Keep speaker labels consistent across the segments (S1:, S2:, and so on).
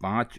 S1: 5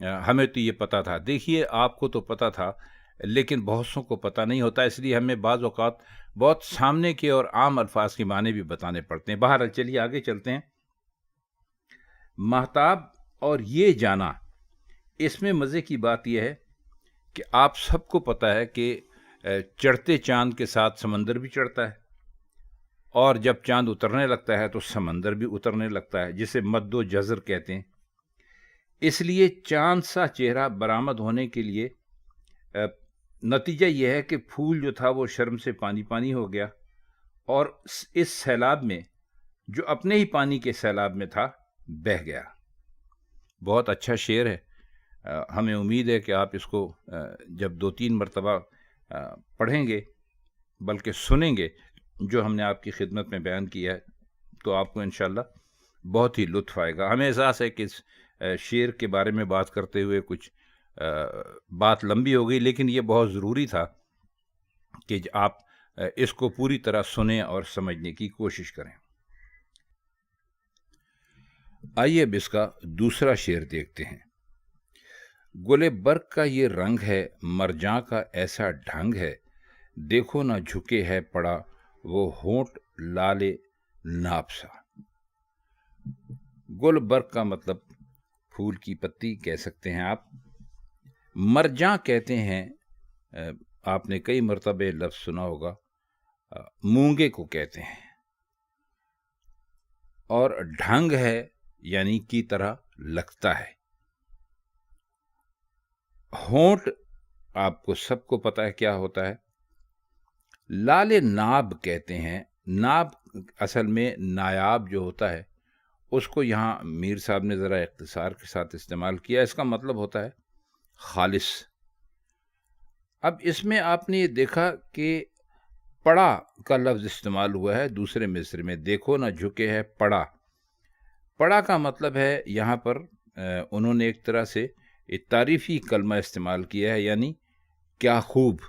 S1: ہمیں تو یہ پتہ تھا. دیکھیے آپ کو تو پتہ تھا لیکن بہت سوں کو پتہ نہیں ہوتا، اس لیے ہمیں بعض اوقات بہت سامنے کے اور عام الفاظ کے معنی بھی بتانے پڑتے ہیں. بہرحال چلیے آگے چلتے ہیں. مہتاب اور یہ جانا، اس میں مزے کی بات یہ ہے کہ آپ سب کو پتہ ہے کہ چڑھتے چاند کے ساتھ سمندر بھی چڑھتا ہے، اور جب چاند اترنے لگتا ہے تو سمندر بھی اترنے لگتا ہے، جسے مد و جزر کہتے ہیں. اس لیے چاند سا چہرہ برآمد ہونے کے لیے نتیجہ یہ ہے کہ پھول جو تھا وہ شرم سے پانی پانی ہو گیا، اور اس سیلاب میں جو اپنے ہی پانی کے سیلاب میں تھا بہہ گیا. بہت اچھا شعر ہے. ہمیں امید ہے کہ آپ اس کو جب 2-3 مرتبہ پڑھیں گے بلکہ سنیں گے جو ہم نے آپ کی خدمت میں بیان کیا ہے، تو آپ کو انشاءاللہ بہت ہی لطف آئے گا. ہمیں احساس ہے کہ اس شعر کے بارے میں بات کرتے ہوئے کچھ بات لمبی ہو گئی، لیکن یہ بہت ضروری تھا کہ آپ اس کو پوری طرح سنیں اور سمجھنے کی کوشش کریں. آئیے اب اس کا دوسرا شعر دیکھتے ہیں. گل برگ کا یہ رنگ ہے، مرجاں کا ایسا ڈھنگ ہے، دیکھو نہ جھکے ہے پڑا وہ ہونٹ لالے ناب سا. گل برگ کا مطلب پھول کی پتی کہہ سکتے ہیں آپ. مرجاں کہتے ہیں، آپ نے کئی مرتبہ لفظ سنا ہوگا، مونگے کو کہتے ہیں. اور ڈھنگ ہے یعنی کی طرح لگتا ہے. ہونٹ آپ کو سب کو پتا ہے کیا ہوتا ہے. لال ناب کہتے ہیں. ناب اصل میں نایاب جو ہوتا ہے اس کو یہاں میر صاحب نے ذرا اختصار کے ساتھ استعمال کیا. اس کا مطلب ہوتا ہے خالص. اب اس میں آپ نے یہ دیکھا کہ پڑا کا لفظ استعمال ہوا ہے دوسرے مصرے میں. دیکھو نہ جھکے ہے پڑا. پڑا کا مطلب ہے یہاں پر انہوں نے ایک طرح سے ایک تعریفی کلمہ استعمال کیا ہے، یعنی کیا خوب.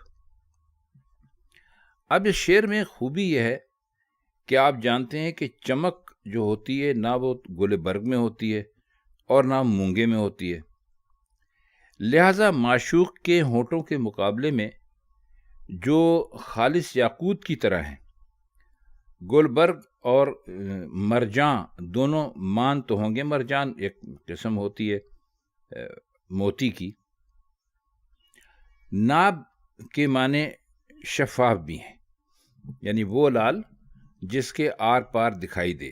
S1: اب اس شعر میں خوبی یہ ہے کہ آپ جانتے ہیں کہ چمک جو ہوتی ہے نہ وہ گل برگ میں ہوتی ہے اور نہ مونگے میں ہوتی ہے. لہذا معشوق کے ہونٹوں کے مقابلے میں جو خالص یاقوت کی طرح ہیں، گلبرگ اور مرجان دونوں مان تو ہوں گے. مرجان ایک قسم ہوتی ہے موتی کی. ناب کے معنی شفاف بھی ہیں، یعنی وہ لال جس کے آر پار دکھائی دے،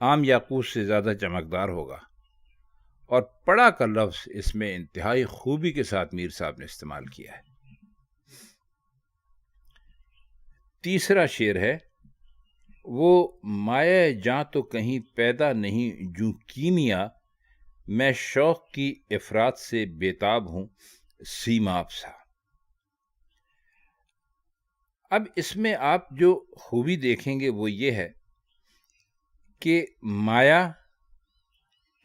S1: عام یاقوت سے زیادہ چمکدار ہوگا. اور پڑا کا لفظ اس میں انتہائی خوبی کے ساتھ میر صاحب نے استعمال کیا ہے. تیسرا شعر ہے، وہ مایہ جاں تو کہیں پیدا نہیں جو کیمیا، میں شوق کی افراد سے بےتاب ہوں سیماب سا. اب اس میں آپ جو خوبی دیکھیں گے وہ یہ ہے کہ مایا،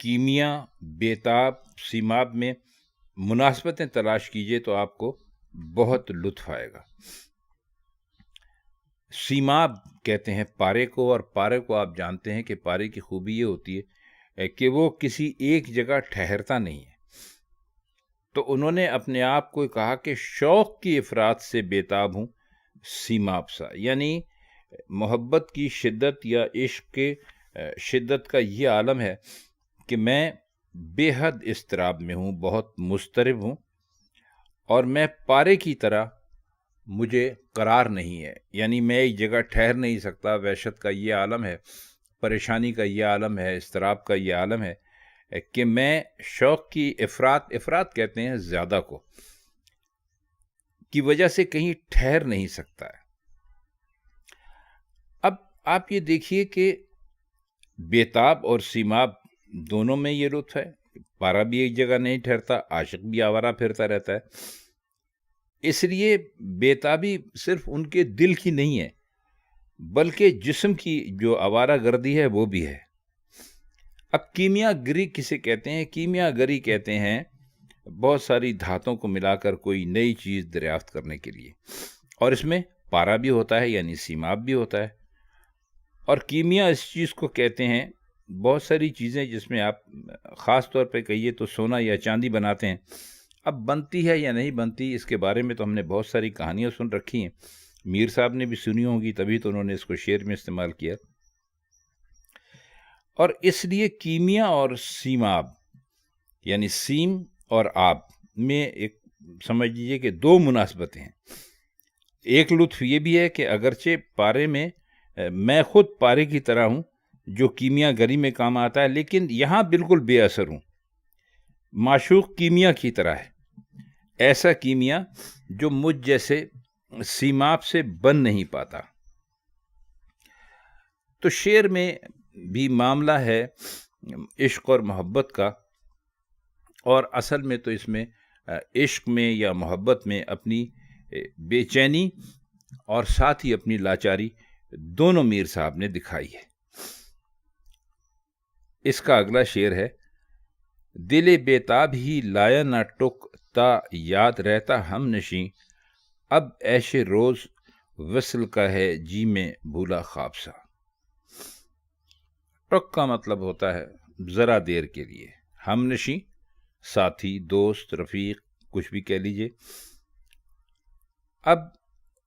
S1: کیمیا، بےتاب، سیماب میں مناسبتیں تلاش کیجئے تو آپ کو بہت لطف آئے گا. سیماب کہتے ہیں پارے کو، اور پارے کو آپ جانتے ہیں کہ پارے کی خوبی یہ ہوتی ہے کہ وہ کسی ایک جگہ ٹھہرتا نہیں ہے. تو انہوں نے اپنے آپ کو کہا کہ شوق کی افراد سے بےتاب ہوں سیماب سا، یعنی محبت کی شدت یا عشق کے شدت کا یہ عالم ہے کہ میں بے حد اضطراب میں ہوں، بہت مضطرب ہوں، اور میں پارے کی طرح مجھے قرار نہیں ہے، یعنی میں ایک جگہ ٹھہر نہیں سکتا. وحشت کا یہ عالم ہے، پریشانی کا یہ عالم ہے، اضطراب کا یہ عالم ہے کہ میں شوق کی افراد کہتے ہیں زیادہ کو، کی وجہ سے کہیں ٹھہر نہیں سکتا ہے. اب آپ یہ دیکھیے کہ بےتاب اور سیماب دونوں میں یہ لطف ہے. پارا بھی ایک جگہ نہیں ٹھہرتا، عاشق بھی آوارہ پھرتا رہتا ہے. اس لیے بےتابی صرف ان کے دل کی نہیں ہے بلکہ جسم کی جو آوارہ گردی ہے وہ بھی ہے. اب کیمیا گری کسے کہتے ہیں؟ کیمیا گری کہتے ہیں بہت ساری دھاتوں کو ملا کر کوئی نئی چیز دریافت کرنے کے لیے، اور اس میں پارا بھی ہوتا ہے یعنی سیماب بھی ہوتا ہے. اور کیمیا اس چیز کو کہتے ہیں بہت ساری چیزیں جس میں آپ خاص طور پہ کہیے تو سونا یا چاندی بناتے ہیں، اب بنتی ہے یا نہیں بنتی اس کے بارے میں تو ہم نے بہت ساری کہانیاں سن رکھی ہیں، میر صاحب نے بھی سنی ہوں گی، تبھی تو انہوں نے اس کو شعر میں استعمال کیا۔ اور اس لیے کیمیا اور سیماب یعنی سیم اور آب میں ایک سمجھ لیجیے کہ دو مناسبتیں ہیں۔ ایک لطف یہ بھی ہے کہ اگرچہ پارے میں خود پارے کی طرح ہوں جو کیمیا گری میں کام آتا ہے، لیکن یہاں بالکل بے اثر ہوں۔ معشوق کیمیا کی طرح ہے، ایسا کیمیا جو مجھ جیسے سیماب سے بن نہیں پاتا۔ تو شعر میں بھی معاملہ ہے عشق اور محبت کا، اور اصل میں تو اس میں عشق میں یا محبت میں اپنی بے چینی اور ساتھ ہی اپنی لاچاری دونوں میر صاحب نے دکھائی ہے۔ اس کا اگلا شعر ہے: دل بیتاب ہی لایا نہ ٹک تا یاد رہتا ہم نشیں، اب عیش روز وصل کا ہے جی میں بھولا خواب سا۔ ٹک کا مطلب ہوتا ہے ذرا دیر کے لیے، ہم نشیں ساتھی، دوست، رفیق، کچھ بھی کہہ لیجئے۔ اب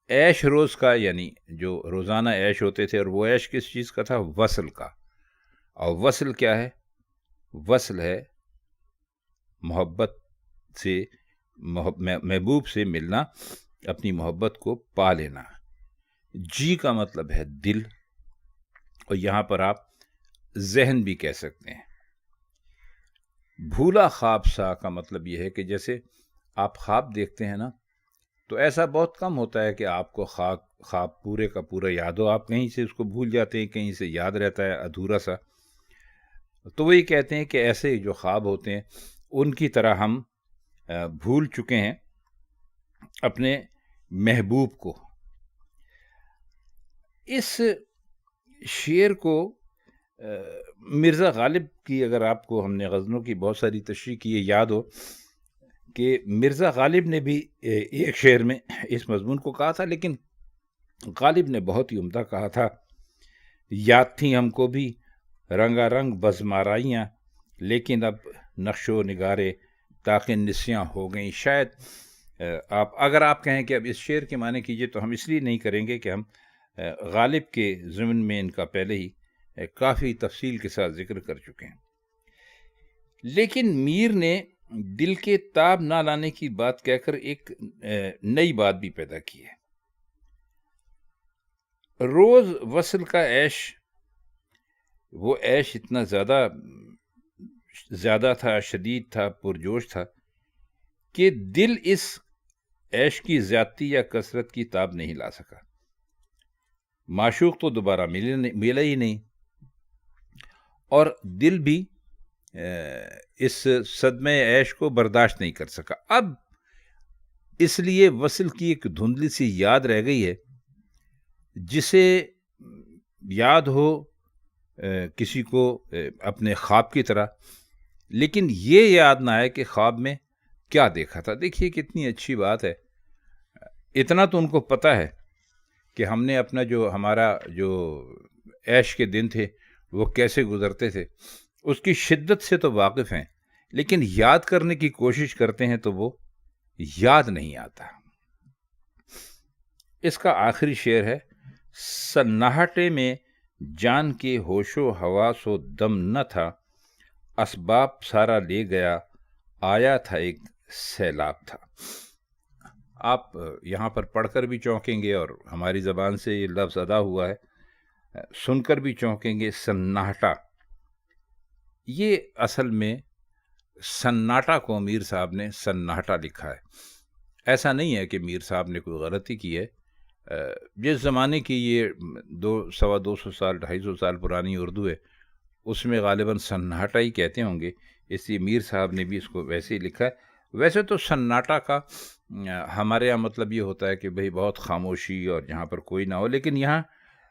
S1: عیش روز کا یعنی جو روزانہ عیش ہوتے تھے، اور وہ عیش کس چیز کا تھا؟ وصل کا۔ اور وصل کیا ہے؟ وصل ہے محبت سے، محبوب سے ملنا، اپنی محبت کو پا لینا۔ جی کا مطلب ہے دل، اور یہاں پر آپ ذہن بھی کہہ سکتے ہیں۔ بھولا خواب سا کا مطلب یہ ہے کہ جیسے آپ خواب دیکھتے ہیں نا، تو ایسا بہت کم ہوتا ہے کہ آپ کو خواب پورے کا پورا یاد ہو، آپ کہیں سے اس کو بھول جاتے ہیں، کہیں سے یاد رہتا ہے ادھورا سا۔ تو وہی کہتے ہیں کہ ایسے جو خواب ہوتے ہیں ان کی طرح ہم بھول چکے ہیں اپنے محبوب کو۔ اس شعر کو مرزا غالب کی، اگر آپ کو ہم نے غزلوں کی بہت ساری تشریح کی ہے، یاد ہو کہ مرزا غالب نے بھی ایک شعر میں اس مضمون کو کہا تھا، لیکن غالب نے بہت ہی عمدہ کہا تھا: یاد تھیں ہم کو بھی رنگا رنگ بزمارائیاں، لیکن اب نقش و نگارے تاکہ نسیاں ہو گئیں۔ شاید اگر آپ کہیں کہ اب اس شعر کے معنی کیجئے، تو ہم اس لیے نہیں کریں گے کہ ہم غالب کے ضمن میں ان کا پہلے ہی کافی تفصیل کے ساتھ ذکر کر چکے ہیں۔ لیکن میر نے دل کے تاب نہ لانے کی بات کہہ کر ایک نئی بات بھی پیدا کی ہے۔ روز وصل کا عیش، وہ عیش اتنا زیادہ تھا، شدید تھا، پرجوش تھا کہ دل اس عیش کی زیادتی یا کثرت کی تاب نہیں لا سکا۔ معشوق تو دوبارہ ملا ہی نہیں، اور دل بھی اس صدمے عیش کو برداشت نہیں کر سکا۔ اب اس لیے وصل کی ایک دھندلی سی یاد رہ گئی ہے، جسے یاد ہو کسی کو اپنے خواب کی طرح، لیکن یہ یاد نہ آئے کہ خواب میں کیا دیکھا تھا۔ دیکھیے کتنی اچھی بات ہے، اتنا تو ان کو پتا ہے کہ ہم نے اپنا ہمارا جو عیش کے دن تھے وہ کیسے گزرتے تھے، اس کی شدت سے تو واقف ہیں، لیکن یاد کرنے کی کوشش کرتے ہیں تو وہ یاد نہیں آتا۔ اس کا آخری شعر ہے: سناہٹے میں جان کے ہوش و حواس و دم نہ تھا، اسباب سارا لے گیا، آیا تھا ایک سیلاب تھا۔ آپ یہاں پر پڑھ کر بھی چونکیں گے، اور ہماری زبان سے یہ لفظ ادا ہوا ہے، سن کر بھی چونکیں گے۔ سناٹا، یہ اصل میں سناٹا کو میر صاحب نے سناٹا لکھا ہے۔ ایسا نہیں ہے کہ میر صاحب نے کوئی غلطی کی ہے، جس زمانے کی یہ 200 سال 250 سال پرانی اردو ہے، اس میں غالباً سناٹا ہی کہتے ہوں گے، اس لیے میر صاحب نے بھی اس کو ویسے ہی لکھا ہے۔ ویسے تو سناٹا کا ہمارے یہاں مطلب یہ ہوتا ہے کہ بھئی بہت خاموشی اور جہاں پر کوئی نہ ہو، لیکن یہاں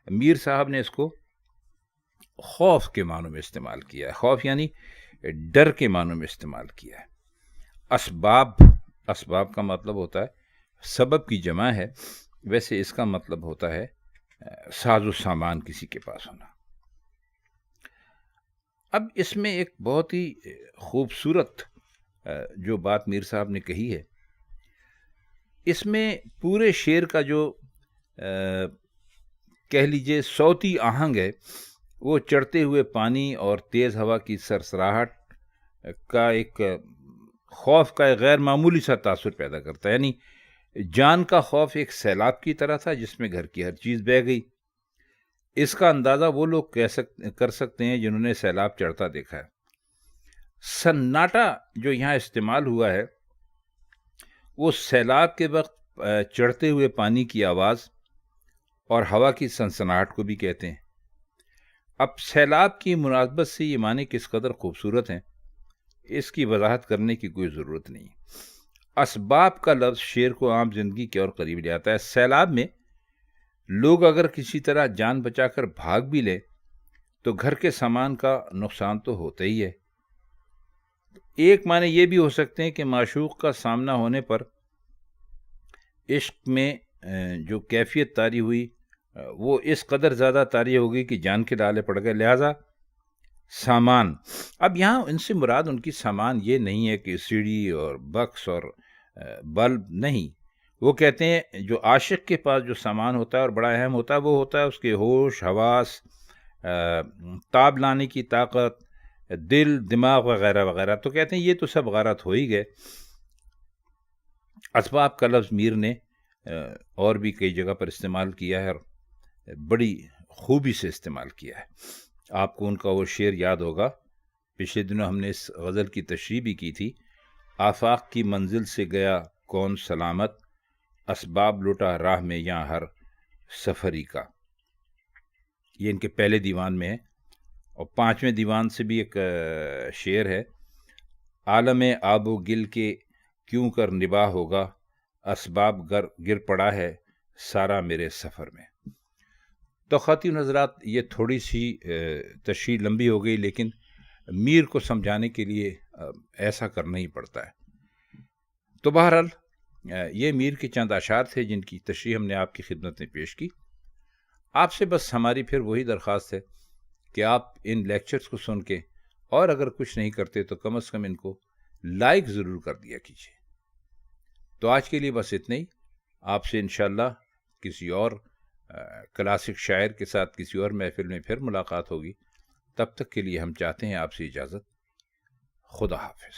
S1: میر صاحب نے اس کو خوف کے معنوں میں استعمال کیا ہے، خوف یعنی ڈر کے معنوں میں استعمال کیا ہے۔ اسباب کا مطلب ہوتا ہے سبب کی جمع ہے، ویسے اس کا مطلب ہوتا ہے ساز و سامان کسی کے پاس ہونا۔ اب اس میں ایک بہت ہی خوبصورت جو بات میر صاحب نے کہی ہے، اس میں پورے شعر کا جو کہہ لیجئے صوتی آہنگ ہے، وہ چڑھتے ہوئے پانی اور تیز ہوا کی سرسراہٹ کا ایک خوف کا ایک غیر معمولی سا تاثر پیدا کرتا ہے. یعنی جان کا خوف ایک سیلاب کی طرح تھا جس میں گھر کی ہر چیز بہہ گئی. اس کا اندازہ وہ لوگ کر سکتے ہیں جنہوں نے سیلاب چڑھتا دیکھا ہے. سناٹا جو یہاں استعمال ہوا ہے وہ سیلاب کے وقت چڑھتے ہوئے پانی کی آواز اور ہوا کی سنسناہٹ کو بھی کہتے ہیں. اب سیلاب کی مناسبت سے یہ معنی کس قدر خوبصورت ہیں اس کی وضاحت کرنے کی کوئی ضرورت نہیں. اسباب کا لفظ شعر کو عام زندگی کے اور قریب لے آتا ہے. سیلاب میں لوگ اگر کسی طرح جان بچا کر بھاگ بھی لے تو گھر کے سامان کا نقصان تو ہوتا ہی ہے. ایک معنی یہ بھی ہو سکتے ہیں کہ معشوق کا سامنا ہونے پر عشق میں جو کیفیت طاری ہوئی وہ اس قدر زیادہ طاری ہو گئی کہ جان کے ڈالے پڑ گئے. لہذا سامان، اب یہاں ان سے مراد ان کی سامان یہ نہیں ہے کہ سیڑھی اور بکس اور بلب نہیں. وہ کہتے ہیں جو عاشق کے پاس جو سامان ہوتا ہے اور بڑا اہم ہوتا ہے وہ ہوتا ہے اس کے ہوش، حواس، تاب لانے کی طاقت، دل، دماغ وغیرہ وغیرہ. تو کہتے ہیں یہ تو سب غارت ہو ہی گئے. اسباب کا لفظ میر نے اور بھی کئی جگہ پر استعمال کیا ہے اور بڑی خوبی سے استعمال کیا ہے. آپ کو ان کا وہ شعر یاد ہوگا، پچھلے دنوں ہم نے اس غزل کی تشریح بھی کی تھی. آفاق کی منزل سے گیا کون سلامت، اسباب لٹا راہ میں یہاں ہر سفری کا. یہ ان کے پہلے دیوان میں ہے. اور 5ویں دیوان سے بھی ایک شعر ہے، عالم آب و گل کے کیوں کر نباہ ہوگا، اسباب گر پڑا ہے سارا میرے سفر میں. تو خواتین حضرات، یہ تھوڑی سی تشریح لمبی ہو گئی لیکن میر کو سمجھانے کے لیے ایسا کرنا ہی پڑتا ہے. تو بہرحال یہ میر کے چند اشعار تھے جن کی تشریح ہم نے آپ کی خدمت میں پیش کی. آپ سے بس ہماری پھر وہی درخواست ہے کہ آپ ان لیکچرز کو سن کے اور اگر کچھ نہیں کرتے تو کم از کم ان کو لائک ضرور کر دیا کیجیے. تو آج کے لیے بس اتنا ہی. آپ سے انشاءاللہ کسی اور کلاسک شاعر کے ساتھ کسی اور محفل میں پھر ملاقات ہوگی. تب تک کے لیے ہم چاہتے ہیں آپ سے اجازت. خدا حافظ.